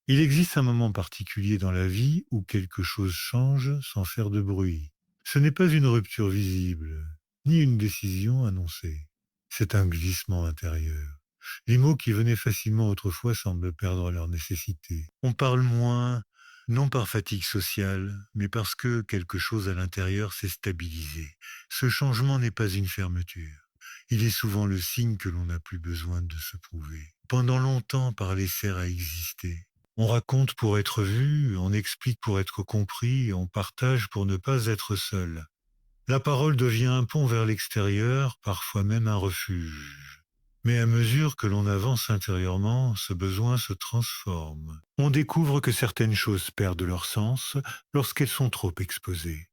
Il existe un moment particulier dans la vie où quelque chose change sans faire de bruit. Ce n'est pas une rupture visible, ni une décision annoncée. C'est un glissement intérieur. Les mots qui venaient facilement autrefois semblent perdre leur nécessité. On parle moins, non par fatigue sociale, mais parce que quelque chose à l'intérieur s'est stabilisé. Ce changement n'est pas une fermeture. Il est souvent le signe que l'on n'a plus besoin de se prouver. Pendant longtemps, parler sert à exister. On raconte pour être vu, on explique pour être compris, on partage pour ne pas être seul. La parole devient un pont vers l'extérieur, parfois même un refuge. Mais à mesure que l'on avance intérieurement, ce besoin se transforme. On découvre que certaines choses perdent leur sens lorsqu'elles sont trop exposées.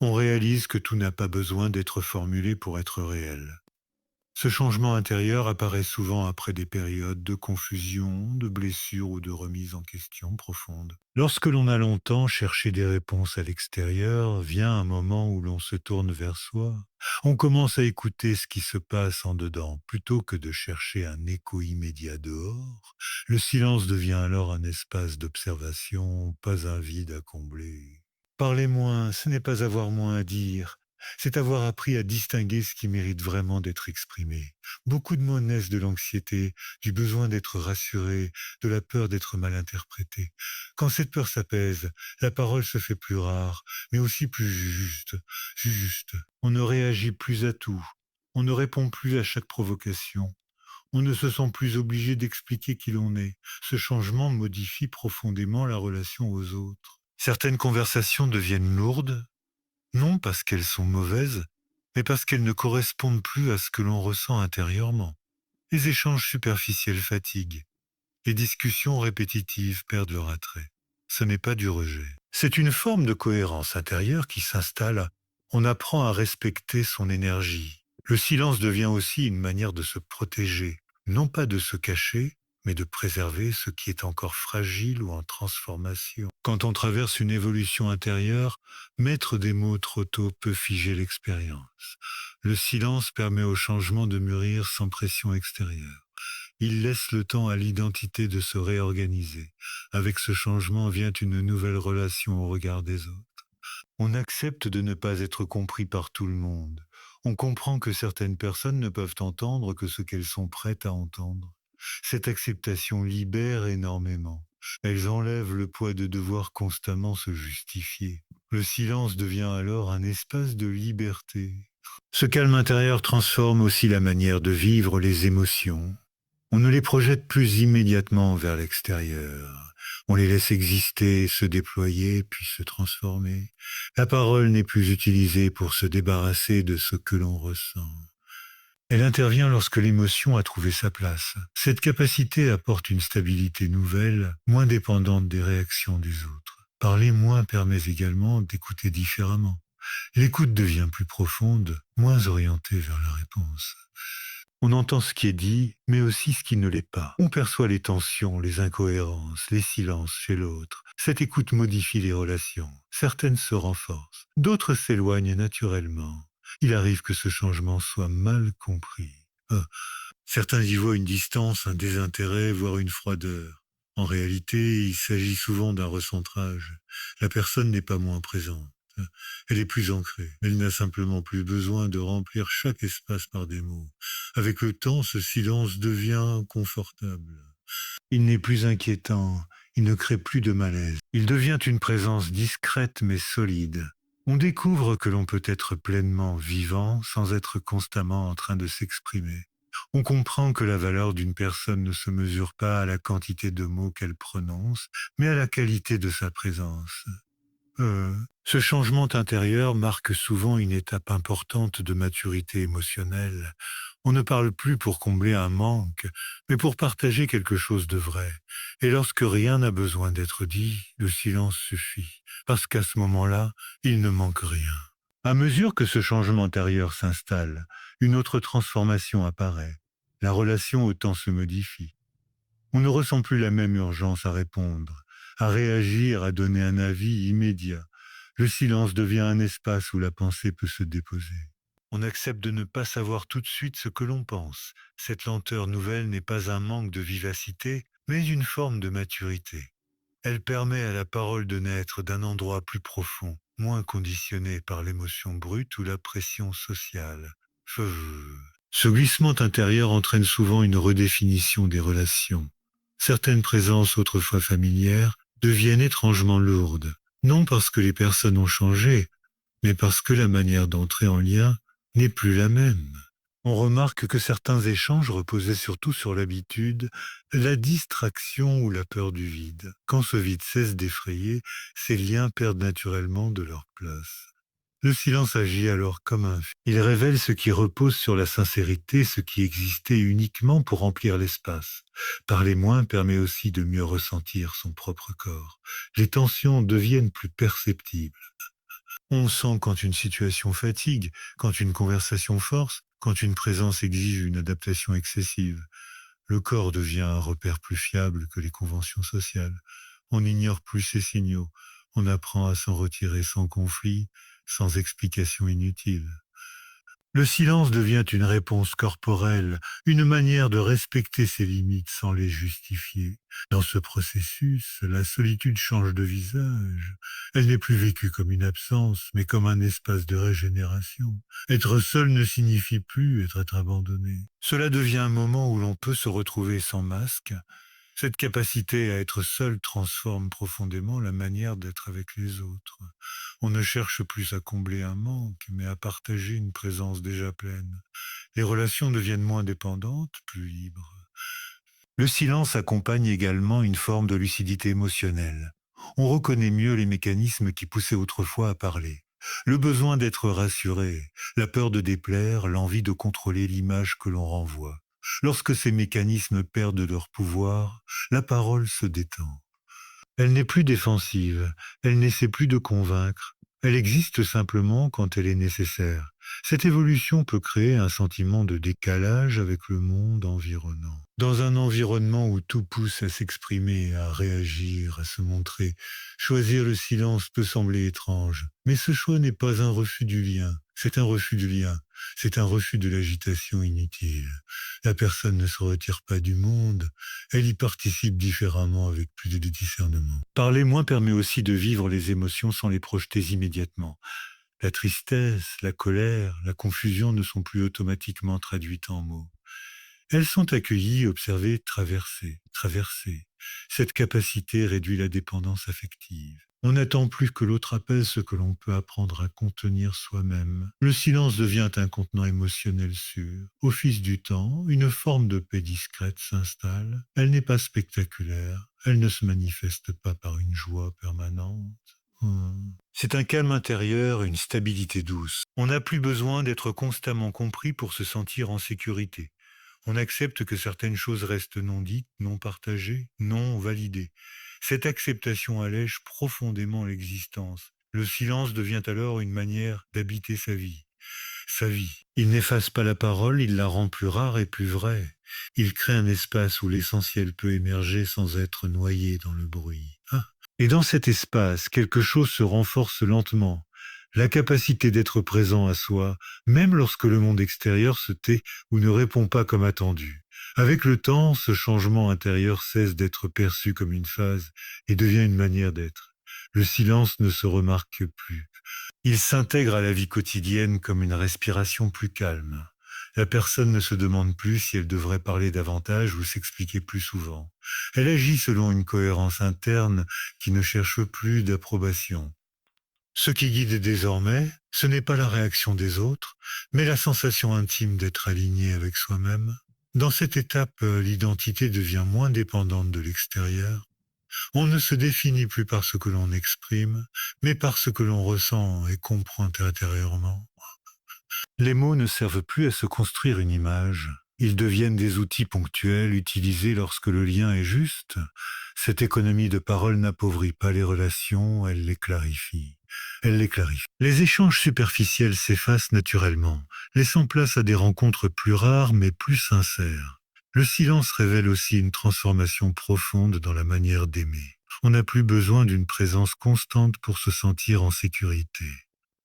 On réalise que tout n'a pas besoin d'être formulé pour être réel. Ce changement intérieur apparaît souvent après des périodes de confusion, de blessures ou de remise en question profonde. Lorsque l'on a longtemps cherché des réponses à l'extérieur, vient un moment où l'on se tourne vers soi. On commence à écouter ce qui se passe en dedans plutôt que de chercher un écho immédiat dehors. Le silence devient alors un espace d'observation, pas un vide à combler. Parler moins, ce n'est pas avoir moins à dire, c'est avoir appris à distinguer ce qui mérite vraiment d'être exprimé. Beaucoup de mots naissent de l'anxiété, du besoin d'être rassuré, de la peur d'être mal interprété. Quand cette peur s'apaise, la parole se fait plus rare, mais aussi plus juste. Juste. On ne réagit plus à tout. On ne répond plus à chaque provocation. On ne se sent plus obligé d'expliquer qui l'on est. Ce changement modifie profondément la relation aux autres. Certaines conversations deviennent lourdes, non parce qu'elles sont mauvaises, mais parce qu'elles ne correspondent plus à ce que l'on ressent intérieurement. Les échanges superficiels fatiguent. Les discussions répétitives perdent leur attrait. Ce n'est pas du rejet. C'est une forme de cohérence intérieure qui s'installe. On apprend à respecter son énergie. Le silence devient aussi une manière de se protéger, non pas de se cacher, mais de préserver ce qui est encore fragile ou en transformation. Quand on traverse une évolution intérieure, mettre des mots trop tôt peut figer l'expérience. Le silence permet au changement de mûrir sans pression extérieure. Il laisse le temps à l'identité de se réorganiser. Avec ce changement vient une nouvelle relation au regard des autres. On accepte de ne pas être compris par tout le monde. On comprend que certaines personnes ne peuvent entendre que ce qu'elles sont prêtes à entendre. Cette acceptation libère énormément. Elles enlèvent le poids de devoir constamment se justifier. Le silence devient alors un espace de liberté. Ce calme intérieur transforme aussi la manière de vivre les émotions. On ne les projette plus immédiatement vers l'extérieur. On les laisse exister, se déployer, puis se transformer. La parole n'est plus utilisée pour se débarrasser de ce que l'on ressent. Elle intervient lorsque l'émotion a trouvé sa place. Cette capacité apporte une stabilité nouvelle, moins dépendante des réactions des autres. Parler moins permet également d'écouter différemment. L'écoute devient plus profonde, moins orientée vers la réponse. On entend ce qui est dit, mais aussi ce qui ne l'est pas. On perçoit les tensions, les incohérences, les silences chez l'autre. Cette écoute modifie les relations. Certaines se renforcent, d'autres s'éloignent naturellement. Il arrive que ce changement soit mal compris. Certains y voient une distance, un désintérêt, voire une froideur. En réalité, il s'agit souvent d'un recentrage. La personne n'est pas moins présente. Elle est plus ancrée. Elle n'a simplement plus besoin de remplir chaque espace par des mots. Avec le temps, ce silence devient confortable. Il n'est plus inquiétant. Il ne crée plus de malaise. Il devient une présence discrète mais solide. On découvre que l'on peut être pleinement vivant sans être constamment en train de s'exprimer. On comprend que la valeur d'une personne ne se mesure pas à la quantité de mots qu'elle prononce, mais à la qualité de sa présence. Ce changement intérieur marque souvent une étape importante de maturité émotionnelle. On ne parle plus pour combler un manque, mais pour partager quelque chose de vrai. Et lorsque rien n'a besoin d'être dit, le silence suffit, parce qu'à ce moment-là, il ne manque rien. À mesure que ce changement intérieur s'installe, une autre transformation apparaît. La relation au temps se modifie. On ne ressent plus la même urgence à répondre, à réagir, à donner un avis immédiat. Le silence devient un espace où la pensée peut se déposer. On accepte de ne pas savoir tout de suite ce que l'on pense. Cette lenteur nouvelle n'est pas un manque de vivacité, mais une forme de maturité. Elle permet à la parole de naître d'un endroit plus profond, moins conditionné par l'émotion brute ou la pression sociale. Euh, Ce glissement intérieur entraîne souvent une redéfinition des relations. Certaines présences autrefois familières deviennent étrangement lourdes, non parce que les personnes ont changé, mais parce que la manière d'entrer en lien n'est plus la même. On remarque que certains échanges reposaient surtout sur l'habitude, la distraction ou la peur du vide. Quand ce vide cesse d'effrayer, ces liens perdent naturellement de leur place. Le silence agit alors comme un fil. Il révèle ce qui repose sur la sincérité, ce qui existait uniquement pour remplir l'espace. Parler moins permet aussi de mieux ressentir son propre corps. Les tensions deviennent plus perceptibles. On sent quand une situation fatigue, quand une conversation force, quand une présence exige une adaptation excessive. Le corps devient un repère plus fiable que les conventions sociales. On n'ignore plus ces signaux. On apprend à s'en retirer sans conflit, sans explication inutile. Le silence devient une réponse corporelle, une manière de respecter ses limites sans les justifier. Dans ce processus, la solitude change de visage. Elle n'est plus vécue comme une absence, mais comme un espace de régénération. Être seul ne signifie plus être abandonné. Cela devient un moment où l'on peut se retrouver sans masque. Cette capacité à être seul transforme profondément la manière d'être avec les autres. On ne cherche plus à combler un manque, mais à partager une présence déjà pleine. Les relations deviennent moins dépendantes, plus libres. Le silence accompagne également une forme de lucidité émotionnelle. On reconnaît mieux les mécanismes qui poussaient autrefois à parler. Le besoin d'être rassuré, la peur de déplaire, l'envie de contrôler l'image que l'on renvoie. Lorsque ces mécanismes perdent leur pouvoir, la parole se détend. Elle n'est plus défensive, elle n'essaie plus de convaincre, elle existe simplement quand elle est nécessaire. Cette évolution peut créer un sentiment de décalage avec le monde environnant. Dans un environnement où tout pousse à s'exprimer, à réagir, à se montrer, choisir le silence peut sembler étrange, mais ce choix n'est pas un refus du lien, c'est un refus du lien, c'est un refus de l'agitation inutile. La personne ne se retire pas du monde, elle y participe différemment avec plus de discernement. Parler moins permet aussi de vivre les émotions sans les projeter immédiatement. La tristesse, la colère, la confusion ne sont plus automatiquement traduites en mots. Elles sont accueillies, observées, traversées. Cette capacité réduit la dépendance affective. On n'attend plus que l'autre apaise ce que l'on peut apprendre à contenir soi-même. Le silence devient un contenant émotionnel sûr. Au fil du temps, une forme de paix discrète s'installe. Elle n'est pas spectaculaire. Elle ne se manifeste pas par une joie permanente. C'est un calme intérieur, une stabilité douce. On n'a plus besoin d'être constamment compris pour se sentir en sécurité. On accepte que certaines choses restent non dites, non partagées, non validées. Cette acceptation allège profondément l'existence. Le silence devient alors une manière d'habiter sa vie. Sa vie. Il n'efface pas la parole, il la rend plus rare et plus vraie. Il crée un espace où l'essentiel peut émerger sans être noyé dans le bruit. Et dans cet espace, quelque chose se renforce lentement. La capacité d'être présent à soi, même lorsque le monde extérieur se tait ou ne répond pas comme attendu. Avec le temps, ce changement intérieur cesse d'être perçu comme une phase et devient une manière d'être. Le silence ne se remarque plus. Il s'intègre à la vie quotidienne comme une respiration plus calme. La personne ne se demande plus si elle devrait parler davantage ou s'expliquer plus souvent. Elle agit selon une cohérence interne qui ne cherche plus d'approbation. Ce qui guide désormais, ce n'est pas la réaction des autres, mais la sensation intime d'être aligné avec soi-même. Dans cette étape, l'identité devient moins dépendante de l'extérieur. On ne se définit plus par ce que l'on exprime, mais par ce que l'on ressent et comprend intérieurement. Les mots ne servent plus à se construire une image. Ils deviennent des outils ponctuels utilisés lorsque le lien est juste. Cette économie de parole n'appauvrit pas les relations, elle les clarifie. Elle les clarifie. Les échanges superficiels s'effacent naturellement, laissant place à des rencontres plus rares mais plus sincères. Le silence révèle aussi une transformation profonde dans la manière d'aimer. On n'a plus besoin d'une présence constante pour se sentir en sécurité.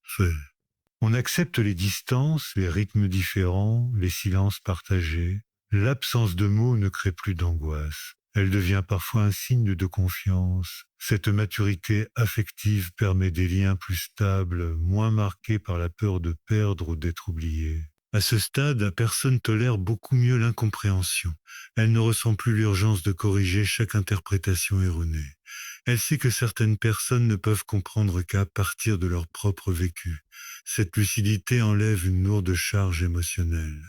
Fait. On accepte les distances, les rythmes différents, les silences partagés. L'absence de mots ne crée plus d'angoisse. Elle devient parfois un signe de confiance. Cette maturité affective permet des liens plus stables, moins marqués par la peur de perdre ou d'être oublié. À ce stade, la personne tolère beaucoup mieux l'incompréhension. Elle ne ressent plus l'urgence de corriger chaque interprétation erronée. Elle sait que certaines personnes ne peuvent comprendre qu'à partir de leur propre vécu. Cette lucidité enlève une lourde charge émotionnelle.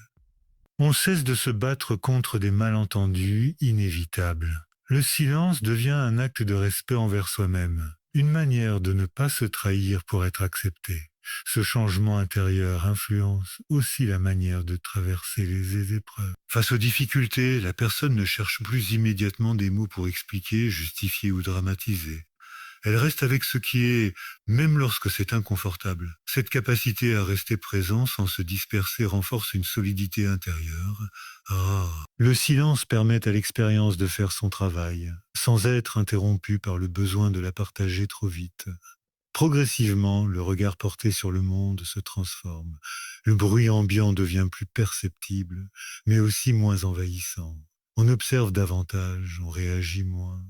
On cesse de se battre contre des malentendus inévitables. Le silence devient un acte de respect envers soi-même, une manière de ne pas se trahir pour être accepté. Ce changement intérieur influence aussi la manière de traverser les épreuves. Face aux difficultés, la personne ne cherche plus immédiatement des mots pour expliquer, justifier ou dramatiser. Elle reste avec ce qui est, même lorsque c'est inconfortable. Cette capacité à rester présent sans se disperser renforce une solidité intérieure. Le silence permet à l'expérience de faire son travail, sans être interrompu par le besoin de la partager trop vite. Progressivement, le regard porté sur le monde se transforme. Le bruit ambiant devient plus perceptible, mais aussi moins envahissant. On observe davantage, on réagit moins.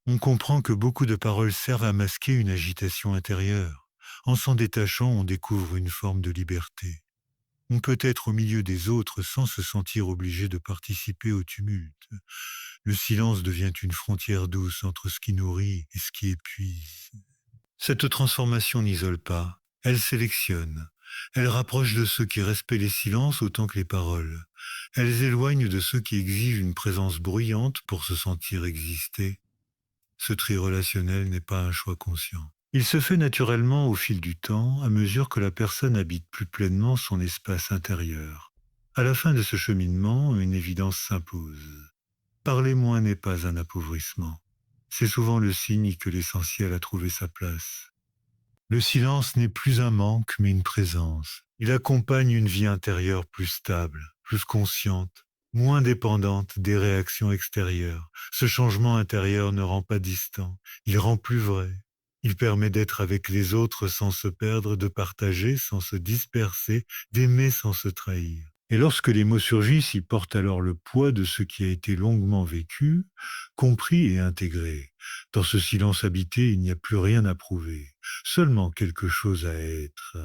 On comprend que beaucoup de paroles servent à masquer une agitation intérieure. En s'en détachant, on découvre une forme de liberté. On peut être au milieu des autres sans se sentir obligé de participer au tumulte. Le silence devient une frontière douce entre ce qui nourrit et ce qui épuise. Cette transformation n'isole pas, elle sélectionne. Elle rapproche de ceux qui respectent les silences autant que les paroles. Elle éloigne de ceux qui exigent une présence bruyante pour se sentir exister. Ce tri relationnel n'est pas un choix conscient. Il se fait naturellement au fil du temps, à mesure que la personne habite plus pleinement son espace intérieur. À la fin de ce cheminement, une évidence s'impose. Parler moins n'est pas un appauvrissement. C'est souvent le signe que l'essentiel a trouvé sa place. Le silence n'est plus un manque, mais une présence. Il accompagne une vie intérieure plus stable, plus consciente, moins dépendante des réactions extérieures. Ce changement intérieur ne rend pas distant, il rend plus vrai. Il permet d'être avec les autres sans se perdre, de partager sans se disperser, d'aimer sans se trahir. Et lorsque les mots surgissent, ils portent alors le poids de ce qui a été longuement vécu, compris et intégré. Dans ce silence habité, il n'y a plus rien à prouver, seulement quelque chose à être.